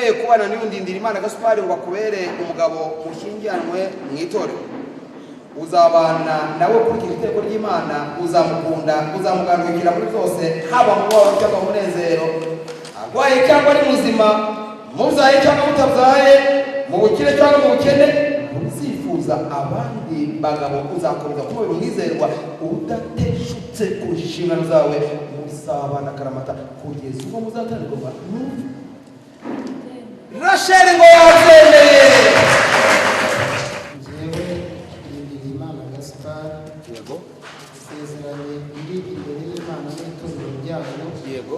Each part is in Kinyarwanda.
wemeye kubana n'Undindira Imana Gaspard ngo akubere umugabo mushyingiranwe mu itorero, uzabana nawe kuri iteko ry'Imana, uzamukunda, uzamugandukira muri byose, haba mu bwawe cyangwa mu munezero, arwaye cyangwa ari muzima, muzaye cyangwa mutabyaye, mu bukire cyangwa mu bukene, uzifuza abandi bagabo, uzakomeza kuba umwizerwa udateshutse ku nshingano zawe, muzabana akaramata kugeza ubwo muzatandukana. Rachel ngo yazemeye. Njyewe Ndindira Imana Gaspard, Yego. isezeranye iri imbere y'Imana n'itorero ryayo, Yego.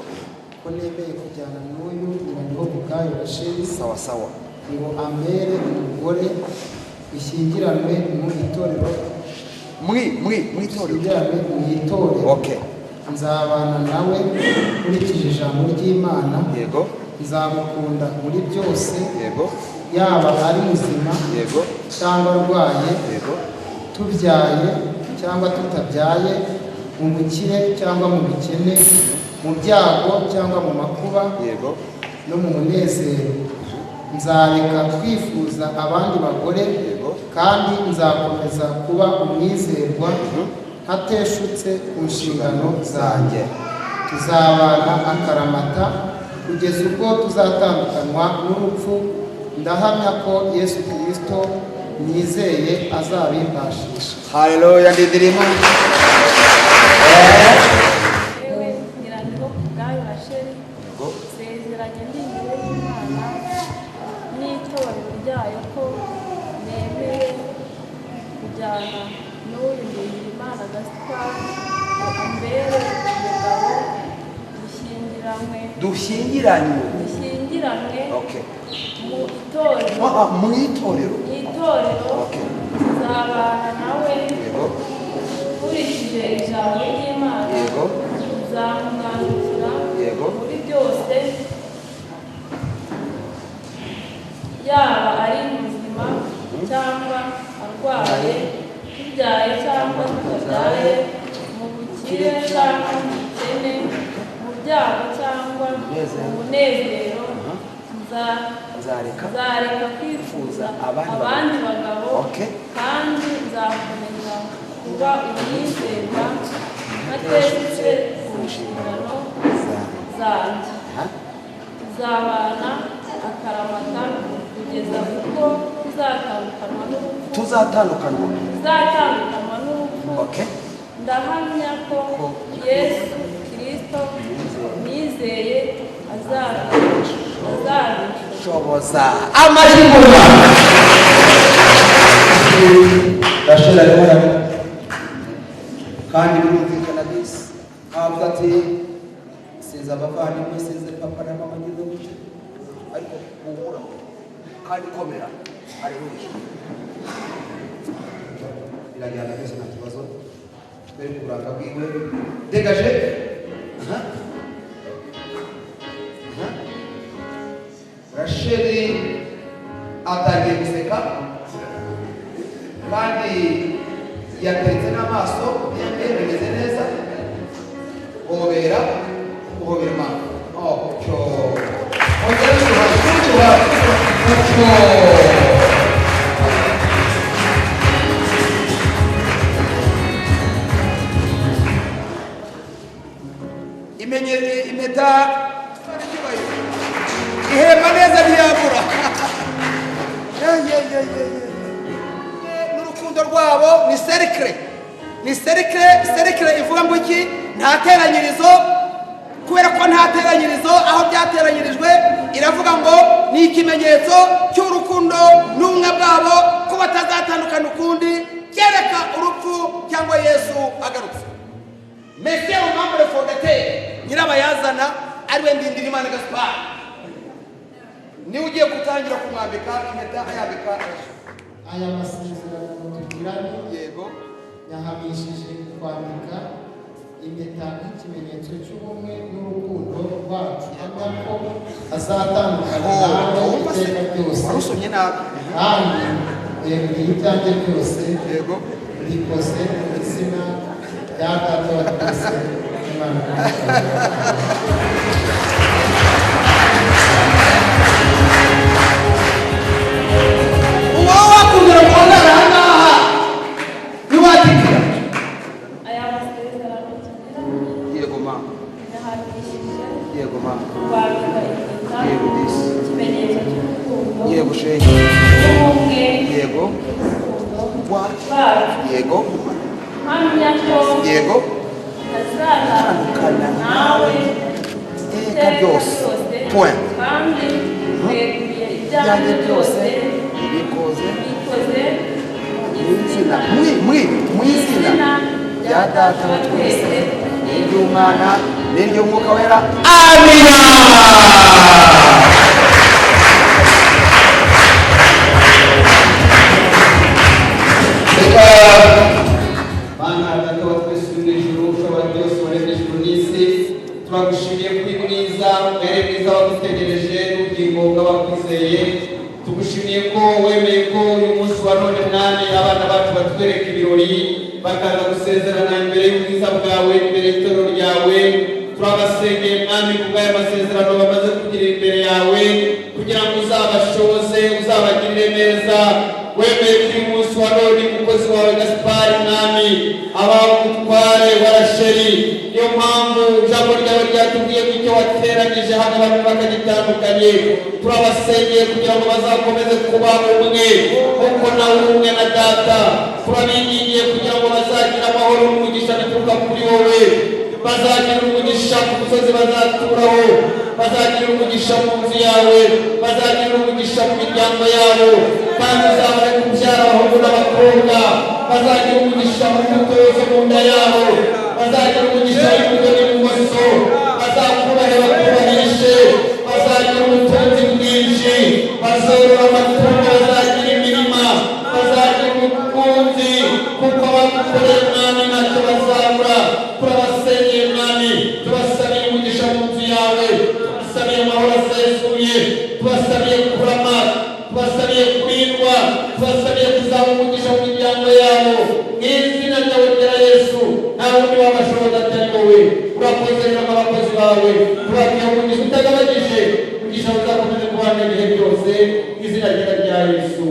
ko nemeye kujyana n'uyu Nyirandihokubwayo Rachel, Sawa sawa. ngo ambere umugore, ishyingiranwe mu itorero, ishyingiranwe mu itorero. Okay. Nzabana nawe nkurikije ijambo ry'Imana. Yego. Nzamukunda muri byose. Yego. Yaba ari muzima. Yego. Cyangwa arwaye. Yego. Tubyaye cyangwa tutabyaye, mu bukire cyangwa mu bukene, mu byago cyangwa mu makuba. Yego. No mu munezero. Nzareka kwifuza abandi bagore. Yego. Kandi nzakomeza kuba umwizerwa ntateshutse ku nshingano zanjye. Tuzabana akaramata kugeza ubwo tuzatandukanywa n'urupfu. Ndahamya ko Yesu Kristo nizeye azabimbashisha. Haleluya. Ndindira Imana. Yewe Nyirandihokubwayo Rachel, isezeranye n'imbere y'Imana n'itorero ryayo ko nemeye kujyana n'uyu Ndindira Imana Gaspard ngo ambere umugabo, dushyingiranywe. Okay. mu itorero. Mu itorero. Okay. Nzabana nawe Yego. nkurikije ijambo ry'Imana. Yego. Uzamugandukira Yego. muri byose, yaba ari muzima cyangwa arwaye, tubyaye cyangwa tutabyaye, mu bukire cyangwa mu bukene, mu byago cyangwa mu munezero. Nzareka kwifuza abandi bagabo. Okay. Kandi nzakomeza kuba umwizerwa ntateshutse ku nshingano zanjye. Tuzabana akaramata kugeza ubwo tuzatandukanywa n'urupfu. Okay. Ndahamya ko Yesu Kristo nizeye azabishoboza. Amajimura. Rachel arimo kandi birumvikana bisi. Avuga ati sinzi abavandimwe, sinzi papa na mama ngize gutya, ariko humura kandi komera. Haleluya. Birajyana byose nta kibazo. Twere kuranga bwiwe. Degaje. Rachel atangiye guseka kandi yateretse n'amaso bimeze neza. Hobera Imana. Impeta ihema neza ntiyabura. N'urukundo rwabo ni serikire ivuga ngo iki? Nta teranyirizo. Kubera ko nta teranyirizo, aho byateranyirijwe iravuga ngo ni ikimenyetso cy'urukundo n'ubumwe bwabo, ko batazatandukana ukundi kereka urupfu cyangwa Yesu agarutse. Monsieur le membre fondateur, nyirabayazana ariwe Ndindira Imana Gaspard, niwe ugiye gutangira kumwambika impeta, ayambika aya masezerano tugiranye. Yego. Yahamishije kwambika impeta nk'ikimenyetso cy'ubumwe n'urukundo rwacu, avuga ko azatandukana nawe iteka ryose. Warusomye nabi. Kandi ibyanjye byose Yego. bikoze mu izina rya Data wa twese, Imana. bahuje ubumwe yego bacu yego mpamya ko yego azatandukana nawe iteka byose point kandi weguye ibyanjye byose bikoze bikoze mu izina mu izina rya data wa twese n'iry'umwana n'iry'umwuka wera amina. Mana data wa twese uri mu ijuru ushobora byose waremye ijuru n'isi, turagushimiye kuri mwiza mbere mwiza wadutegereje n'ubugingo bw'abakwizeye. Tugushimiye ko wemeye ko uyu munsi wa none mwami abana bacu batwereka ibirori bakaza gusezerana imbere y'ubwiza bwawe imbere y'itoro ryawe. Turabasengeye mwami kubw'aya masezerano bamaze kugira imbere yawe kugira ngo uzabashoboze uzabagirire neza. Wemeye kuri uyu munsi wa none umukozi wawe Gaspari mwami abawe umutware wa Rasheli. Niyo mpamvu ijambo ryawe ryatubwiye ko icyo wateranyije hano abantu bakagitandukanye. Turabasengeye kugira ngo bazakomeze kuba umwe kuko nawe umwe na data. Turabingingiye kugira ngo bazagira amahoro n'umugisha bituruka kuri wowe, bazagira umugisha ku musozi bazaturaho, bazagira umugisha mu nzu yawe, bazagira umugisha mu miryango yabo, kandi uzabahe kubyara abahungu n'abakobwa, bazagira umugisha mu mbuto zo mu nda yabo, bazagira umugisha w'iburyo n'ibumoso, bazakubahe bakubahishe, bazagira ubutunzi bwinshi, bazorora amatungo, bazagira imirima, bazagira umukunzi kuko bagukoreye mwami ntacyo bazabura. Turabasengeye mwami, tubasabiye umugisha mu nzu yawe, tubasabiye amahoro asesuye, tubasabiye kurama, tubasabiye kurindwa, tubasabiye kuzaba umugisha mu miryango yabo mu izina ryawe rya Yesu. Nta wundi wabashoboza atari wowe. Urakoze rero abakozi bawe, tubabwira umugisha utagabanyije, umugisha uzakomeze kubana ibihe byose mu izina rya Yesu.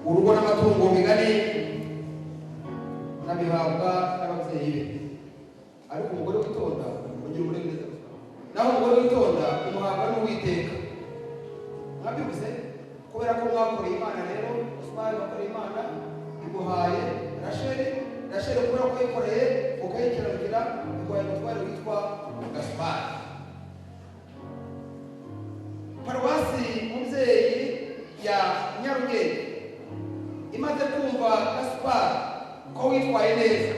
urugo n'amatungo migari nabihabwa n'ababyeyi be, ariko umugore witonda ugira uburenganzira naho umugore witonda umuhabwa n'Uwiteka. Mwabyuze kubera ko mwakoreye Imana, rero Gaspari wakoreye Imana iguhaye Rasheli kubera ko yikoreye ukayikiragira iguhaye umutware witwa Gaspari. Paruwasi mubyeyi ya Nyarugenge imaze kumva Gaspari ko witwaye neza,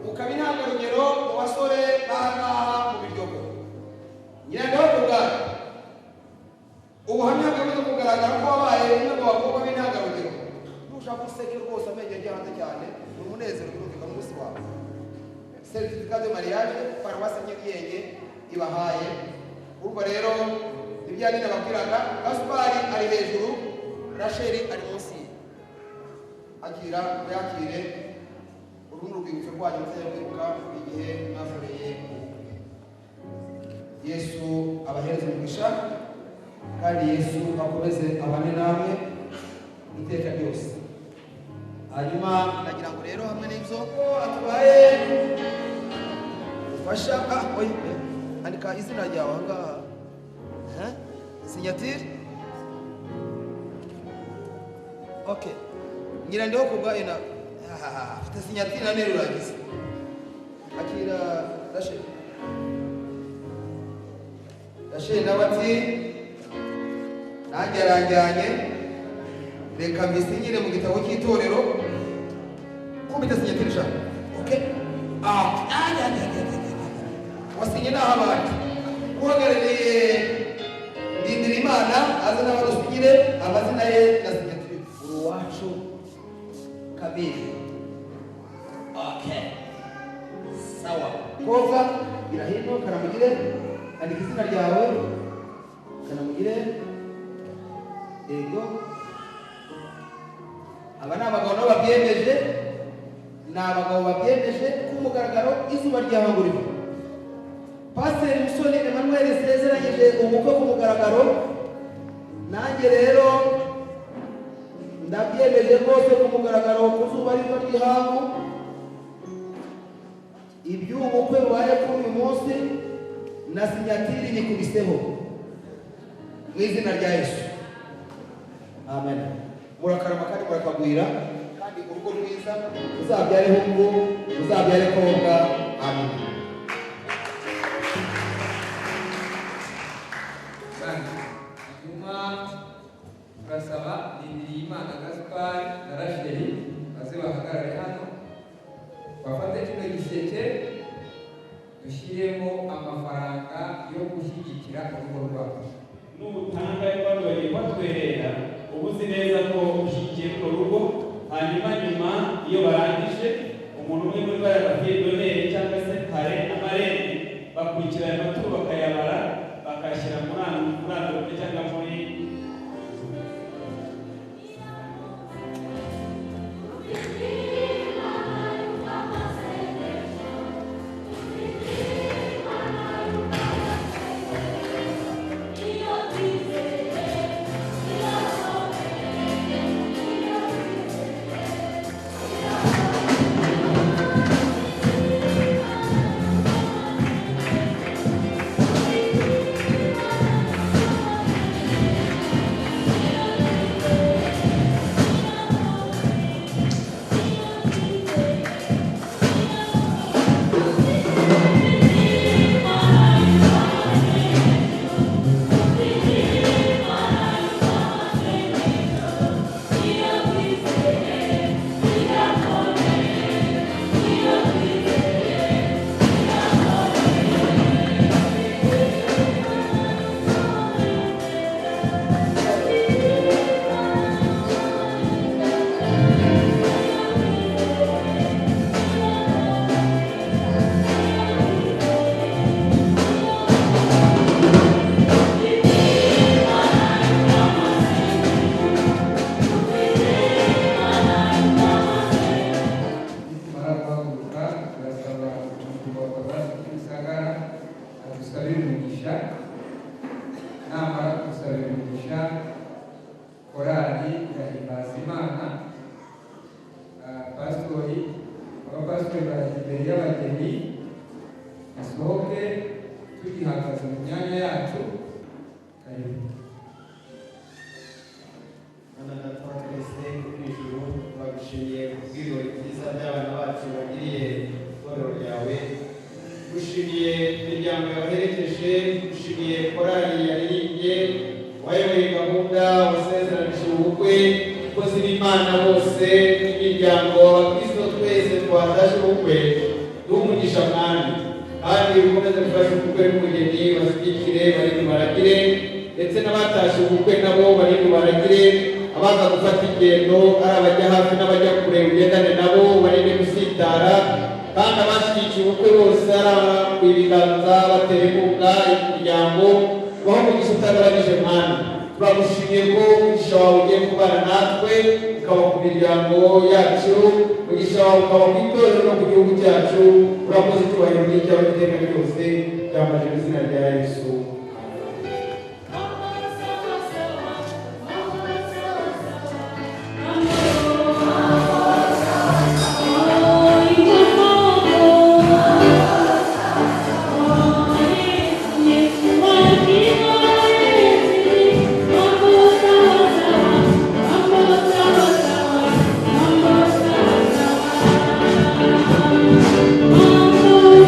ukaba intangarugero mu basore n'ahangaha mu Biryogo, Nyirandeho ubuhamya bwamaze kugaragara ko wabaye umwe mu bakobwa b'intangarugero. Nushaka useke rwose amenyo yagiye hanze cyane, ni umunezero birumvika mu munsi wawe. Certificat de mariage Paruwasi Nyarugenge ibahaye. Urumva rero ibya nina babwiraga, Gaspari ari hejuru, Rasheli ari munsi. Akira yakire urundi rwibutso rwanyu muzajya kwibuka igihe mwakoreye Yesu. Abahereza umugisha kandi Yesu akomeze abane namwe iteka ryose. Hanyuma ndagira ngo rero hamwe n'ibyo ko atubaye ufasha andika izina ryawe ahangaha, sinyatire. Okay, Nyirandeho kubwa ina afite sinyatire na nero uragize akira Rasheli nawe ati nanjye aranjyanye reka mbisinyire mu gitabo cy'itorero kubita sinyatiri eshanu. Okay, wasinye naho abandi uhagarariye ndindira imana aza nawe dusinyire amazina ye na sinyatiri uruwacu Kabiri. Okay, sawa. Kova Birahino Kanamugire, andika izina ryawe Kanamugire. Yego, aba ni abagabo nabo babyemeje, ni abagabo babyemeje ku mugaragaro izuba ryahangu riva. Pasiteri Musoni Emmanuel yasezeranyije ubukwe ku mugaragaro, nanjye rero ndabyemeje rwose ku mugaragaro ku zuba riva ry'ihangu. Iby'ubukwe bubaye kuri uyu munsi na sinyatiri nyikubiseho mu izina rya Yesu. Amen. Murakarama kandi murakagwira kandi urugo rwiza uzabyare hungu uzabyare kobwa. Amen. Nyuma turasaba Ndindiriyimana Gaspar na Rasheli baze bahagarare hano bafate kino giseke dushyiremo amafaranga yo gushyigikira urugo rwabo. N'ubutanga bagiye batwerera ubuzi neza ko ushyigikiye runo rugo, hanyuma nyuma iyo barangije umuntu umwe muri bariya bafite doneri cyangwa se pare n'amarembo bakurikirana amaturo bakayabara bakayashyira muri anvelope cyangwa muri Oh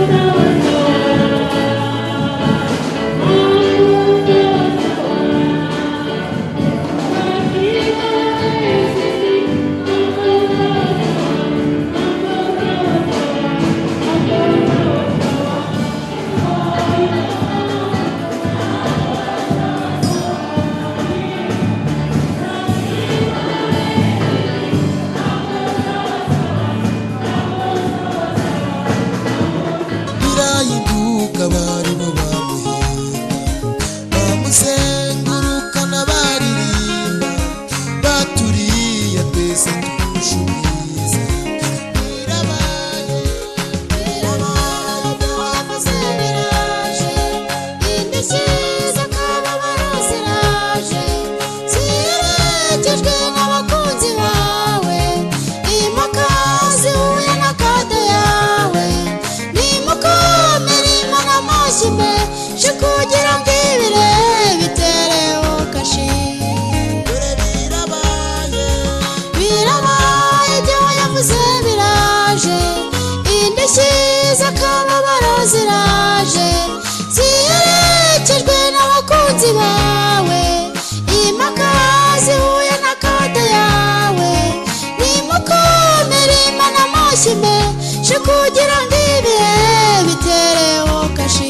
je kugira ngo ibihe bitereho kashi.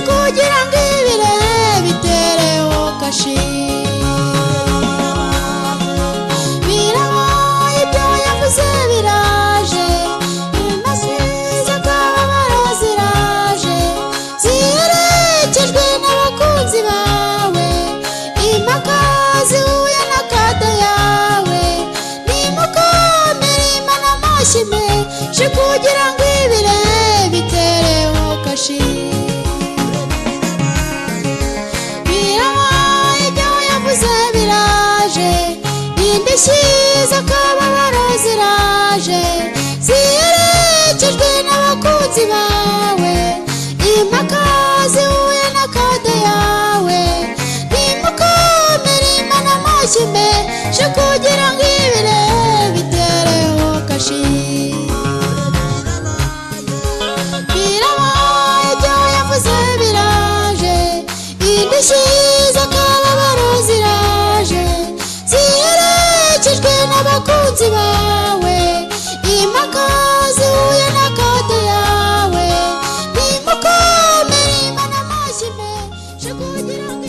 Kugira ngo ibire bitereho kashi. Birabaye ibyo yavuze biraje, imasi z'akababaro ziraje, ziherekejwe n'abakunzi bawe, impaka zihuye na kado yawe, nimukomere Imana amashyi menshi kugira ngo ibire bitereho kashi. Indishyi z'akababaro ziraje, ziherekejwe n'abakunzi bawe, impaka zihuye na kado yawe, nimukomere Imana amashyi menshi kugira ngo ibire bitereho kashi. Birabaye ibyo yavuze biraje, indishyi z'akababaro ziraje, ziherekejwe n'abakunzi bawe, impaka zihuye na kado yawe, nimukomere Imana amashyi menshi kugira ngo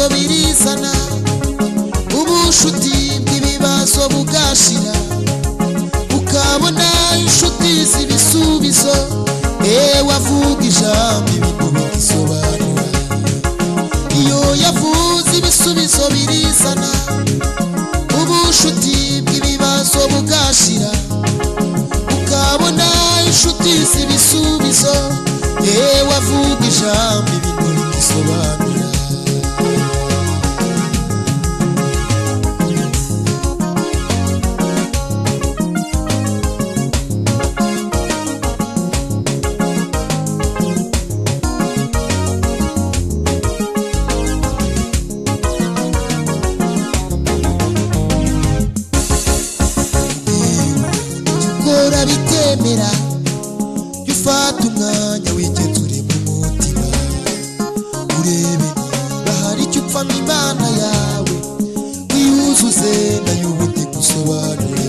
ibisubizo birizana ubushuti bw'ibibazo bugashira ukabona inshuti z'ibisubizo wavuga ijambo ibintu bigisobanura iyo yavuze ibisubizo birizana ubushuti bw'ibibazo bugashira ukabona inshuti z'ibisubizo wavuga ijambo ibintu bigisobanura bitemera yufata umwanya wigenzure mu mutima urebe niba hari icyo upfamo Imana yawe wiyuzuze nayo ubundi gusobanure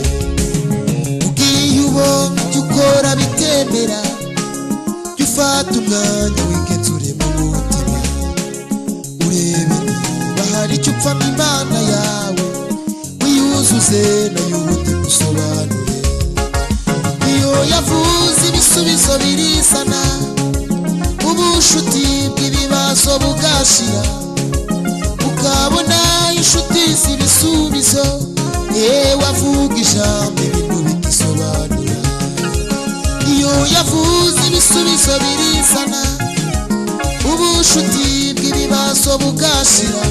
ugiye ubonye icyo ukora bitemera yufata umwanya wigenzure mu mutima urebe niba hari icyo upfamo Imana yawe wiyuzuze nayo ubundi gusobanure iyo yavuze ibisubizo birizana ubushuti bw'ibibazo bugashira ukabona inshuti z'ibisubizo wavuga ijambo ibintu bigisobanura iyo yavuze ibisubizo birizana ubushuti bw'ibibazo bugashira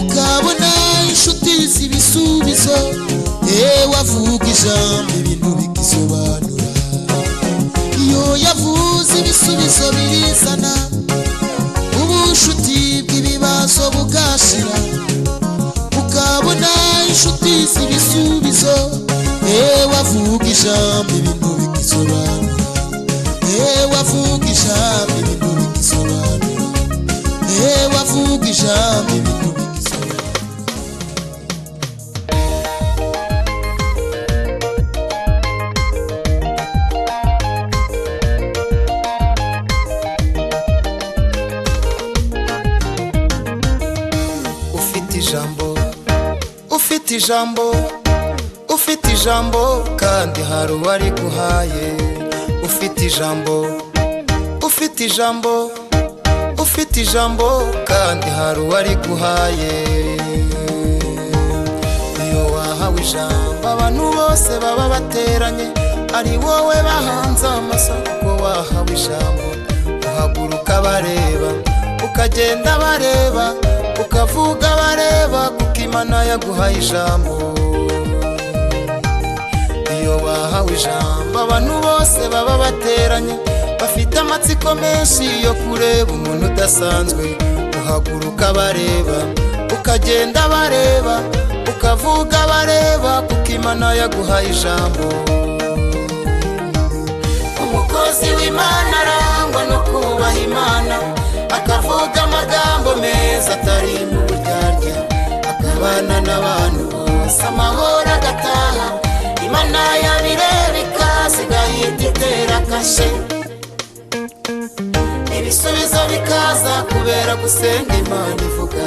ukabona inshuti z'ibisubizo wavuga ijambo ibintu bigisobanura iyo yavuze ibisubizo birizana ubushuti bw'ibibazo bugashira ukabona inshuti z'ibisubizo wavuga ijambo ibintu bigisobanura wavuga ijambo ibintu bigisobanura wavuga ijambo ibintu bigisobanura ufite ijambo kandi hari uwari guhaye ufite ijambo kandi hari uwari guhaye iyo wahawe ijambo abantu bose baba bateranye ari wowe bahanze amaso kuko wahawe ijambo uhaguruka bareba ukagenda bareba ukavuga bareba kuko Imana yaguhaye ijambo iyo wahawe ijambo abantu bose baba bateranye bafite amatsiko menshi yo kureba umuntu udasanzwe uhaguruka bareba ukagenda bareba ukavuga bareba kuko Imana yaguhaye ijambo umukozi w'Imana arangwa no kubaha Imana akavuga amagambo meza atari mu buryarya akabana n'abantu bose amahoro agataha Imana yabireba ikasigaye itera kashe ibisubizo bikaza kubera gusenga Imana ivuga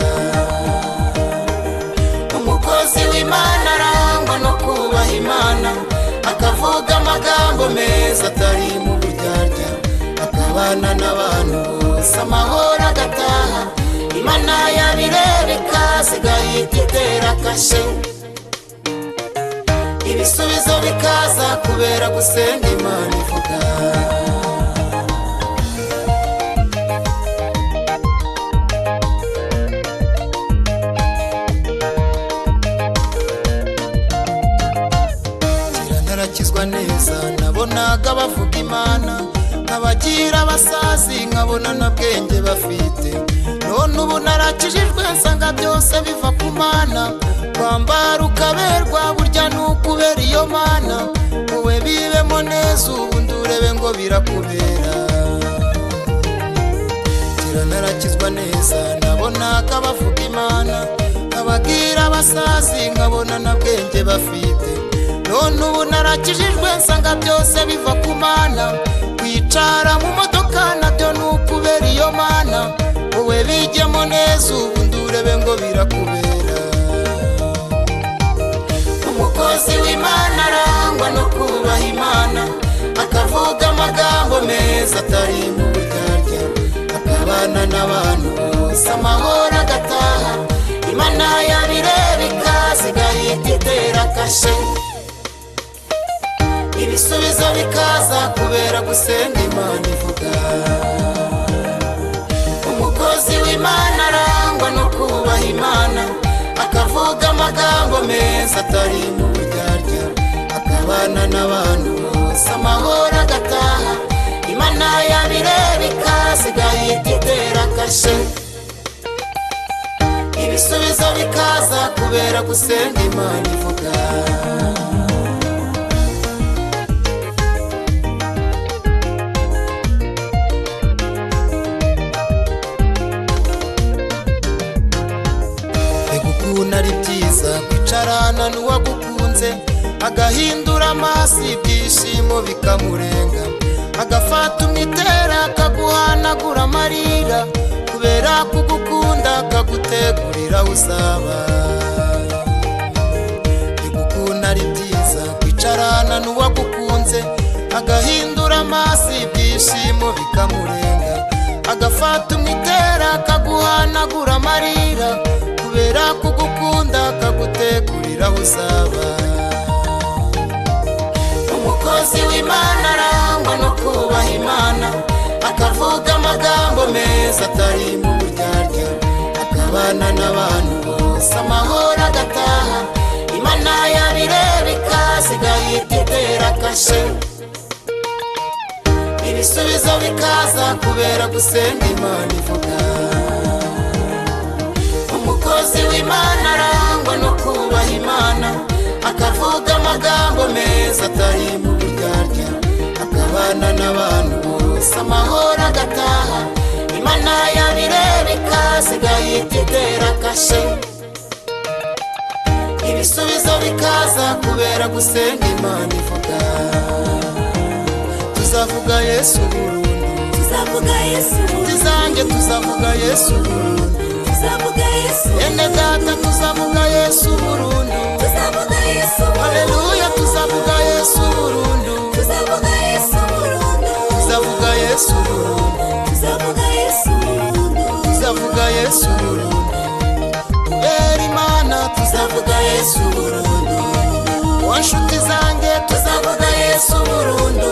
umukozi w'Imana arangwa no kubaha Imana akavuga amagambo meza atari mu buryarya akabana n'abantu bose amahoro agataha Imana yabireba ikasigaye itera kashe ibisubizo bikaza kubera gusenga Imana ivuga narakizwa neza nabonaga bavuga Imana nkabagira abasazi nkabona na bwenge bafite none ubu narakijijwe nsanga byose biva ku Mana kwambara ukaberwa burya n'ukubera iyo Mana wowe bibemo neza ubundi urebe ngo birakubera narakizwa neza nabonaga bavuga Imana nkabagira abasazi nkabona na bwenge bafite none ubu narakijijwe nsanga byose biva ku Mana kwicara mu modoka nabyo n'ukubera iyo Mana wowe bijyemo neza ubundi amagambo meza atari mu buryarya akabana n'abantu bose amahoro agataha imana yabireba ikazigahita itera kashe ibisubizo bikaza kubera gusenga imana ivuga umukozi w'imana arangwa no kubaha imana akavuga amagambo meza atari mu buryarya akabana n'abantu bose amahoro agataha imana yabireba ikazigahita itera kashe ibisubizo bikaza kubera gusenga imana ivuga ari byiza kwicarana n'uwagukunze agahindura amaso ibyishimo bikamurenga agafata umwitera akaguhanagura amarira kubera kugukunda akagutegurira uzaba igukunda ari byiza kwicarana n'uwagukunze agahindura amaso ibyishimo bikamurenga agafata umwitera akaguhanagura amarira kubera kugukunda akagutegurira uzaba umukozi w'imana arangwa no kubaha imana akavuga amagambo meza atari mu buryarya akabana n'abantu bose amahoro agataha imana yabireba ikazigahita itera kashe ibisubizo bikaza kubera gusenga imana ivuga umukozi w'imana arangwa no kubaha imana akavuga amagambo meza atari mu buryarya akabana n'abantu bose amahoro agataha imana yabireba ikazigahita itera kashe ibisubizo bikaza kubera gusenga imana ivuga tuzavuga yesu burundu tuzavuga yesu tizange tuzavuga yesu burundu tuzavuga yesu ene data tuzavuga yesu burundu tuzavuga yesu haleluya tuzavuga yesu burundu tuzavuga yesu burundu tuzavuga yesu burundu tuzavuga yesu burundu tuzavuga yesu burundu kubera imana tuzavuga yesu burundu wa nshuti zanjye tuzavuga yesu burundu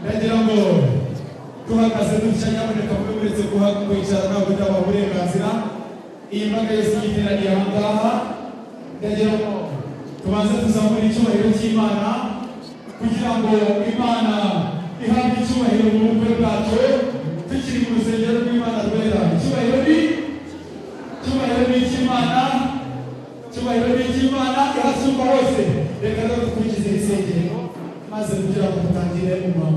ndagira ngo tuhagaze dutya nyaboneka muri uretse kwicara ntabwo byaba uburenganzira iyi mbaga yose yiteraniye aha ngaha ndagira ngo tubanze tuzamure icyubahiro cy'Imana kugira ngo Imana ihabwe icyubahiro mu bukwe bwacu tukiri mu rusengero rw'Imana rwera. Icyubahiro ni icy'Imana, icyubahiro ni icy'Imana ihasumba hose. Reka rero dukurikize isengero maze kugira ngo dutangire umuhango.